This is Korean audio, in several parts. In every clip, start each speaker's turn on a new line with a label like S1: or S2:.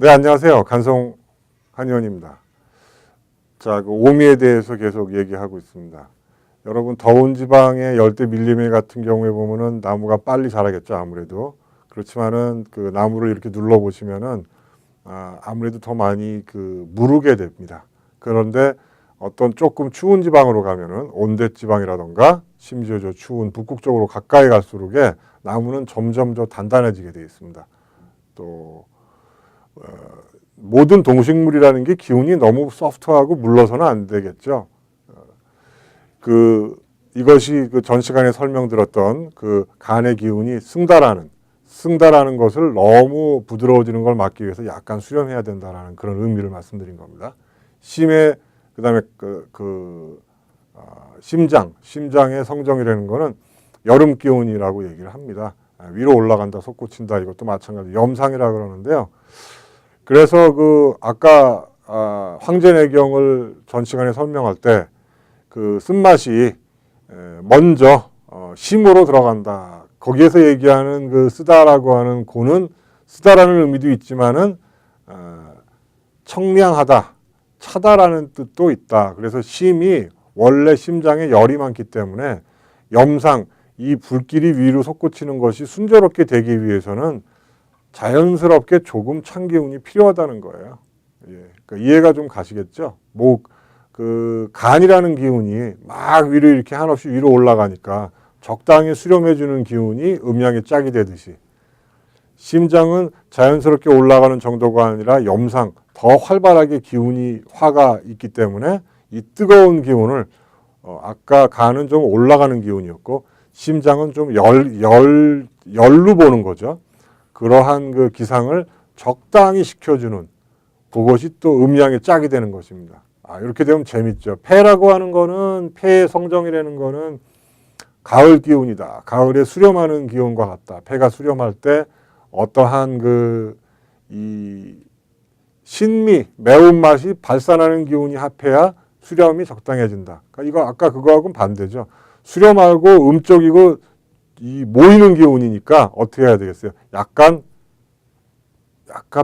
S1: 네, 안녕하세요. 간송 한의원입니다. 자, 그 오미에 대해서 계속 얘기하고 있습니다. 여러분, 더운 지방의 열대 밀림에 같은 경우에 보면은 나무가 빨리 자라겠죠, 아무래도. 그렇지만은 그 나무를 이렇게 눌러보시면은 아무래도 더 많이 무르게 됩니다. 그런데 어떤 조금 추운 지방으로 가면은 온대 지방이라던가 심지어 저 추운 북극 쪽으로 가까이 갈수록에 나무는 점점 더 단단해지게 되어 있습니다. 또 모든 동식물이라는 게 기운이 너무 소프트하고 물러서는 안 되겠죠. 이것이 전 시간에 설명드렸던 간의 기운이 승달하는 것을 너무 부드러워지는 걸 막기 위해서 약간 수렴해야 된다라는 그런 의미를 말씀드린 겁니다. 심의 그다음에 심장의 성정이라는 거는 여름 기운이라고 얘기를 합니다. 위로 올라간다, 솟구친다, 이것도 마찬가지 염상이라 그러는데요. 그래서 아까 황제내경을 전 시간에 설명할 때 쓴맛이 먼저 심으로 들어간다. 거기에서 얘기하는 쓰다라고 하는 고는 쓰다라는 의미도 있지만은 청량하다, 차다라는 뜻도 있다. 그래서 심이 원래 심장에 열이 많기 때문에 염상, 이 불길이 위로 솟구치는 것이 순조롭게 되기 위해서는 자연스럽게 조금 찬 기운이 필요하다는 거예요. 예, 그러니까 이해가 좀 가시겠죠? 간이라는 기운이 막 위로 이렇게 한없이 위로 올라가니까 적당히 수렴해주는 기운이 음양의 짝이 되듯이 심장은 자연스럽게 올라가는 정도가 아니라 염상, 더 활발하게 화가 있기 때문에 이 뜨거운 기운을 아까 간은 좀 올라가는 기운이었고 심장은 좀 열로 보는 거죠. 그러한 기상을 적당히 시켜주는 그것이 또 음양의 짝이 되는 것입니다. 이렇게 되면 재밌죠. 폐라고 하는 거는 폐의 성정이라는 거는 가을 기운이다. 가을에 수렴하는 기운과 같다. 폐가 수렴할 때 어떠한 이 신미, 매운맛이 발산하는 기운이 합해야 수렴이 적당해진다. 그러니까 이거 아까 그거하고는 반대죠. 수렴하고 음쪽이고 이 모이는 기운이니까 어떻게 해야 되겠어요? 약간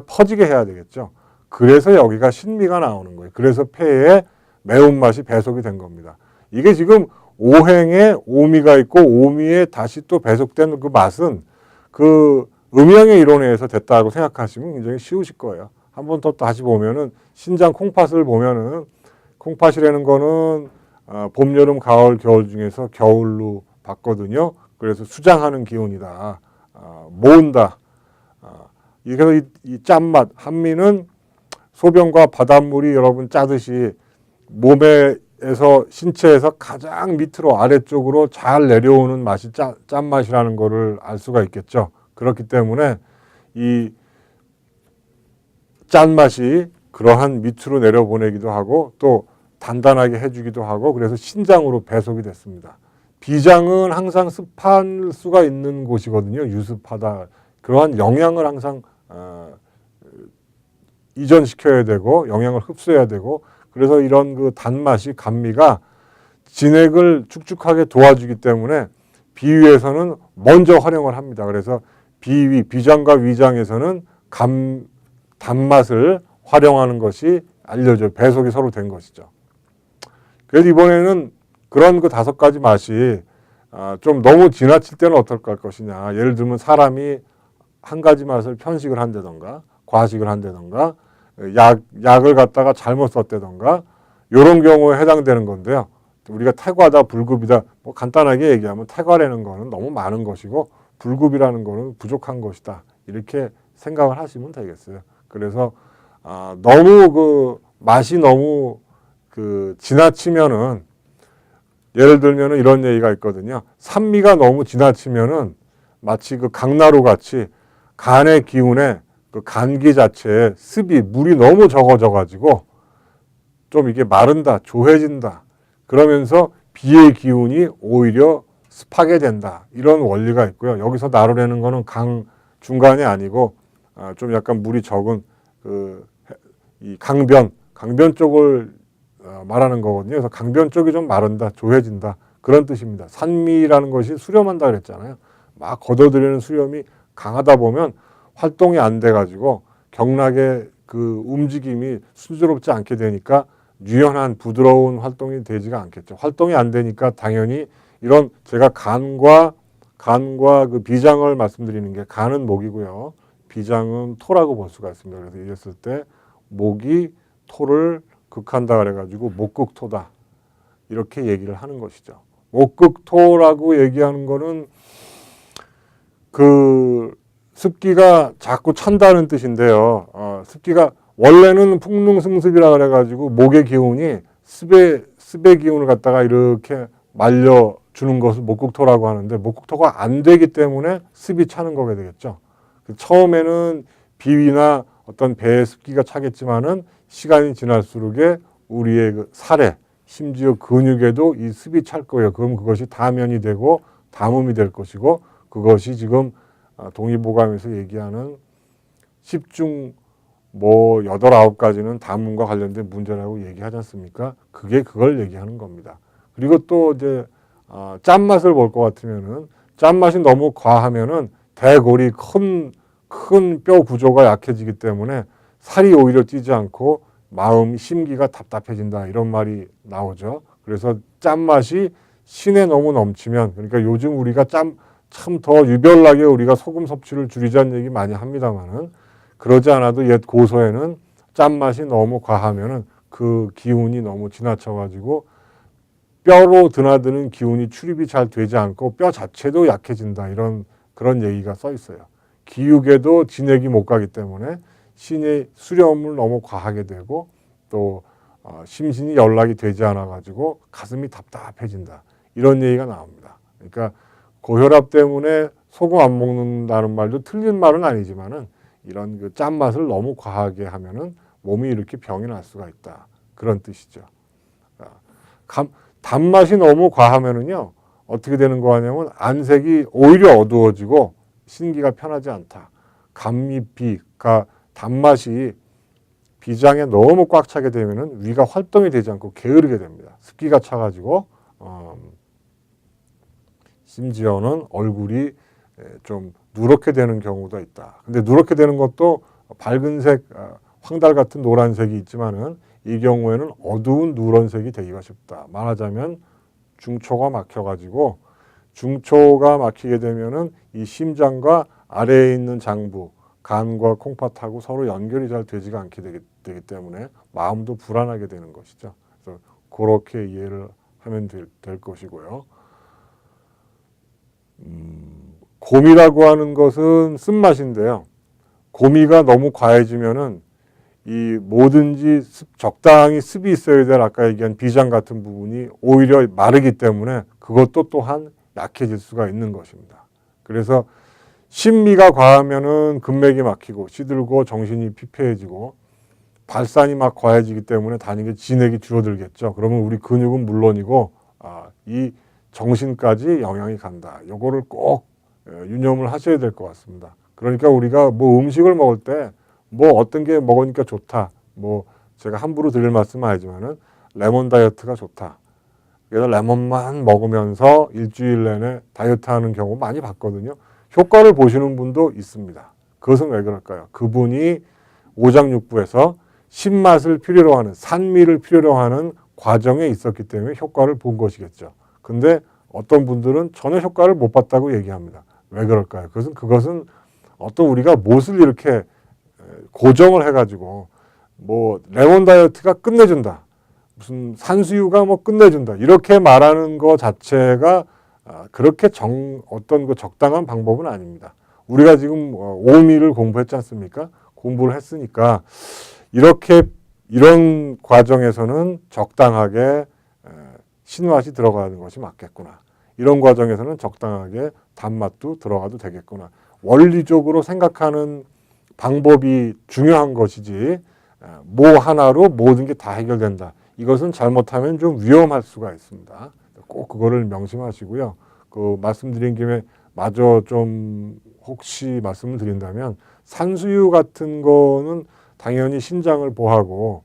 S1: 퍼지게 해야 되겠죠. 그래서 여기가 신미가 나오는 거예요. 그래서 폐에 매운맛이 배속이 된 겁니다. 이게 지금 오행에 오미가 있고 오미에 다시 또 배속된 그 맛은 음양의 이론에 의해서 됐다고 생각하시면 굉장히 쉬우실 거예요. 한 번 더 다시 보면은 신장 콩팥을 보면은 콩팥이라는 거는 봄, 여름, 가을, 겨울 중에서 겨울로 봤거든요. 그래서 수장하는 기운이다. 모은다. 그래서 이 짠맛, 한미는 소변과 바닷물이 여러분 짜듯이 몸에서 신체에서 가장 밑으로 아래쪽으로 잘 내려오는 맛이 짠맛이라는 거를 알 수가 있겠죠. 그렇기 때문에 이 짠맛이 그러한 밑으로 내려보내기도 하고 또 단단하게 해주기도 하고 그래서 신장으로 배속이 됐습니다. 비장은 항상 습할 수가 있는 곳이거든요. 유습하다. 그러한 영양을 항상 이전시켜야 되고 영양을 흡수해야 되고 그래서 이런 단맛이 감미가 진액을 축축하게 도와주기 때문에 비위에서는 먼저 활용을 합니다. 그래서 비장과 위장에서는 단맛을 활용하는 것이 알려져 배속이 서로 된 것이죠. 그래서 이번에는 그런 5가지 맛이 좀 너무 지나칠 때는 어떨까 할 것이냐. 예를 들면 사람이 한 가지 맛을 편식을 한다던가 과식을 한다던가 약을 갖다가 잘못 썼다던가 이런 경우에 해당되는 건데요. 우리가 태과다 불급이다 간단하게 얘기하면 태과라는 거는 너무 많은 것이고 불급이라는 거는 부족한 것이다. 이렇게 생각을 하시면 되겠어요. 그래서 너무 맛이 너무 지나치면은 예를 들면은 이런 얘기가 있거든요. 산미가 너무 지나치면은 마치 강나루 같이 간의 기운에 간기 자체에 습이 물이 너무 적어져 가지고 좀 이게 마른다, 조해진다. 그러면서 비의 기운이 오히려 습하게 된다. 이런 원리가 있고요. 여기서 나루라는 거는 중간이 아니고 좀 약간 물이 적은 이 강변 쪽을 말하는 거거든요. 그래서 강변 쪽이 좀 마른다, 조해진다. 그런 뜻입니다. 산미라는 것이 수렴한다 그랬잖아요. 막 걷어들이는 수렴이 강하다 보면 활동이 안 돼가지고 경락의 그 움직임이 순조롭지 않게 되니까 유연한 부드러운 활동이 되지가 않겠죠. 활동이 안 되니까 당연히 이런 제가 간과 그 비장을 말씀드리는 게 간은 목이고요. 비장은 토라고 볼 수가 있습니다. 그래서 이랬을 때 목이 토를 극한다 그래가지고 목극토다 이렇게 얘기를 하는 것이죠. 목극토라고 얘기하는 거는 그 습기가 자꾸 찬다는 뜻인데요. 습기가 원래는 풍능승습이라 그래가지고 목의 기운이 습의 기운을 갖다가 이렇게 말려주는 것을 목극토라고 하는데 목극토가 안 되기 때문에 습이 차는 거게 되겠죠. 처음에는 비위나 어떤 배의 습기가 차겠지만은 시간이 지날수록에 우리의 그 살에 심지어 근육에도 이 습이 찰 거예요. 그럼 그것이 다면이 되고 담음이 될 것이고 그것이 지금 동의보감에서 얘기하는 10중 뭐 8, 9가지는 담음과 관련된 문제라고 얘기하지 않습니까? 그게 그걸 얘기하는 겁니다. 그리고 또 이제 짠맛을 볼 것 같으면은 짠맛이 너무 과하면은 대골이 큰 뼈 구조가 약해지기 때문에 살이 오히려 찌지 않고 마음 심기가 답답해진다 이런 말이 나오죠. 그래서 짠맛이 신에 너무 넘치면 그러니까 요즘 우리가 참 더 유별나게 우리가 소금 섭취를 줄이자는 얘기 많이 합니다만은 그러지 않아도 옛 고서에는 짠맛이 너무 과하면은 그 기운이 너무 지나쳐가지고 뼈로 드나드는 기운이 출입이 잘 되지 않고 뼈 자체도 약해진다 이런 그런 얘기가 써 있어요. 기육에도 진액이 못 가기 때문에 신의 수렴을 너무 과하게 되고 또 심신이 연락이 되지 않아 가지고 가슴이 답답해진다 이런 얘기가 나옵니다. 그러니까 고혈압 때문에 소금 안 먹는다는 말도 틀린 말은 아니지만은 이런 그 짠맛을 너무 과하게 하면은 몸이 이렇게 병이 날 수가 있다 그런 뜻이죠. 단맛이 너무 과하면은요 어떻게 되는 거냐면 안색이 오히려 어두워지고 신기가 편하지 않다. 감미비가 단맛이 비장에 너무 꽉 차게 되면은 위가 활동이 되지 않고 게으르게 됩니다. 습기가 차가지고 심지어는 얼굴이 좀 누렇게 되는 경우도 있다. 근데 누렇게 되는 것도 밝은색, 황달 같은 노란색이 있지만은 이 경우에는 어두운 누런색이 되기가 쉽다. 말하자면 중초가 막혀가지고 중초가 막히게 되면은 이 심장과 아래에 있는 장부, 간과 콩팥하고 서로 연결이 잘 되지가 않게 되기 때문에 마음도 불안하게 되는 것이죠. 그래서 그렇게 이해를 하면 될 것이고요. 곰이라고 하는 것은 쓴맛인데요. 고미가 너무 과해지면은 이 뭐든지 적당히 습이 있어야 될 아까 얘기한 비장 같은 부분이 오히려 마르기 때문에 그것도 또한 약해질 수가 있는 것입니다. 그래서 신미가 과하면은 근맥이 막히고 시들고 정신이 피폐해지고 발산이 막 과해지기 때문에 단위의 진액이 줄어들겠죠. 그러면 우리 근육은 물론이고 이 정신까지 영향이 간다. 요거를 꼭 유념을 하셔야 될 것 같습니다. 그러니까 우리가 뭐 음식을 먹을 때 뭐 어떤 게 먹으니까 좋다. 뭐 제가 함부로 드릴 말씀은 아니지만은 레몬 다이어트가 좋다. 그래서 레몬만 먹으면서 일주일 내내 다이어트 하는 경우 많이 봤거든요. 효과를 보시는 분도 있습니다. 그것은 왜 그럴까요? 그분이 오장육부에서 신맛을 필요로 하는 산미를 필요로 하는 과정에 있었기 때문에 효과를 본 것이겠죠. 근데 어떤 분들은 전혀 효과를 못 봤다고 얘기합니다. 왜 그럴까요? 그것은 어떤 우리가 못을 이렇게 고정을 해가지고 뭐 레몬 다이어트가 끝내준다. 무슨 산수유가 뭐 끝내준다. 이렇게 말하는 것 자체가 그렇게 어떤 그 적당한 방법은 아닙니다. 우리가 지금 오미를 공부했지 않습니까? 공부를 했으니까 이런 과정에서는 적당하게 신맛이 들어가는 것이 맞겠구나. 이런 과정에서는 적당하게 단맛도 들어가도 되겠구나. 원리적으로 생각하는 방법이 중요한 것이지 뭐 하나로 모든 게 다 해결된다. 이것은 잘못하면 좀 위험할 수가 있습니다. 꼭 그거를 명심하시고요. 그 말씀드린 김에 마저 좀 혹시 말씀을 드린다면 산수유 같은 거는 당연히 신장을 보하고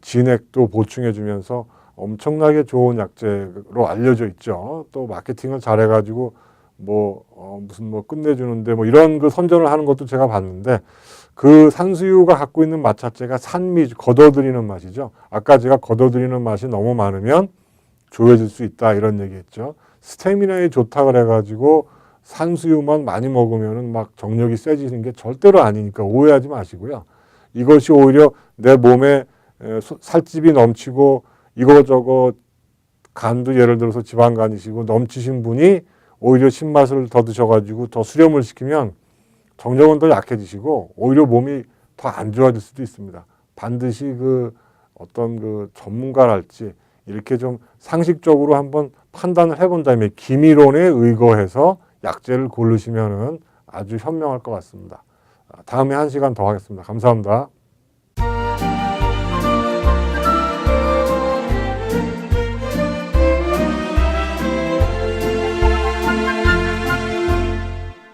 S1: 진액도 보충해 주면서 엄청나게 좋은 약재로 알려져 있죠. 또 마케팅을 잘해가지고 무슨 끝내주는데 이런 그 선전을 하는 것도 제가 봤는데 그 산수유가 갖고 있는 맛 자체가 산미, 걷어들이는 맛이죠. 아까 제가 걷어들이는 맛이 너무 많으면 조여질 수 있다 이런 얘기했죠. 스태미나에 좋다 그래가지고 산수유만 많이 먹으면은 막 정력이 세지는 게 절대로 아니니까 오해하지 마시고요. 이것이 오히려 내 몸에 살집이 넘치고 이거저거 간도 예를 들어서 지방간이시고 넘치신 분이 오히려 신맛을 더 드셔가지고 더 수렴을 시키면 정력은 더 약해지시고 오히려 몸이 더 안 좋아질 수도 있습니다. 반드시 그 어떤 그 전문가랄지 이렇게 좀 상식적으로 한번 판단을 해본 다음에 기미론에 의거해서 약재를 고르시면은 아주 현명할 것 같습니다. 다음에 1시간 더 하겠습니다. 감사합니다.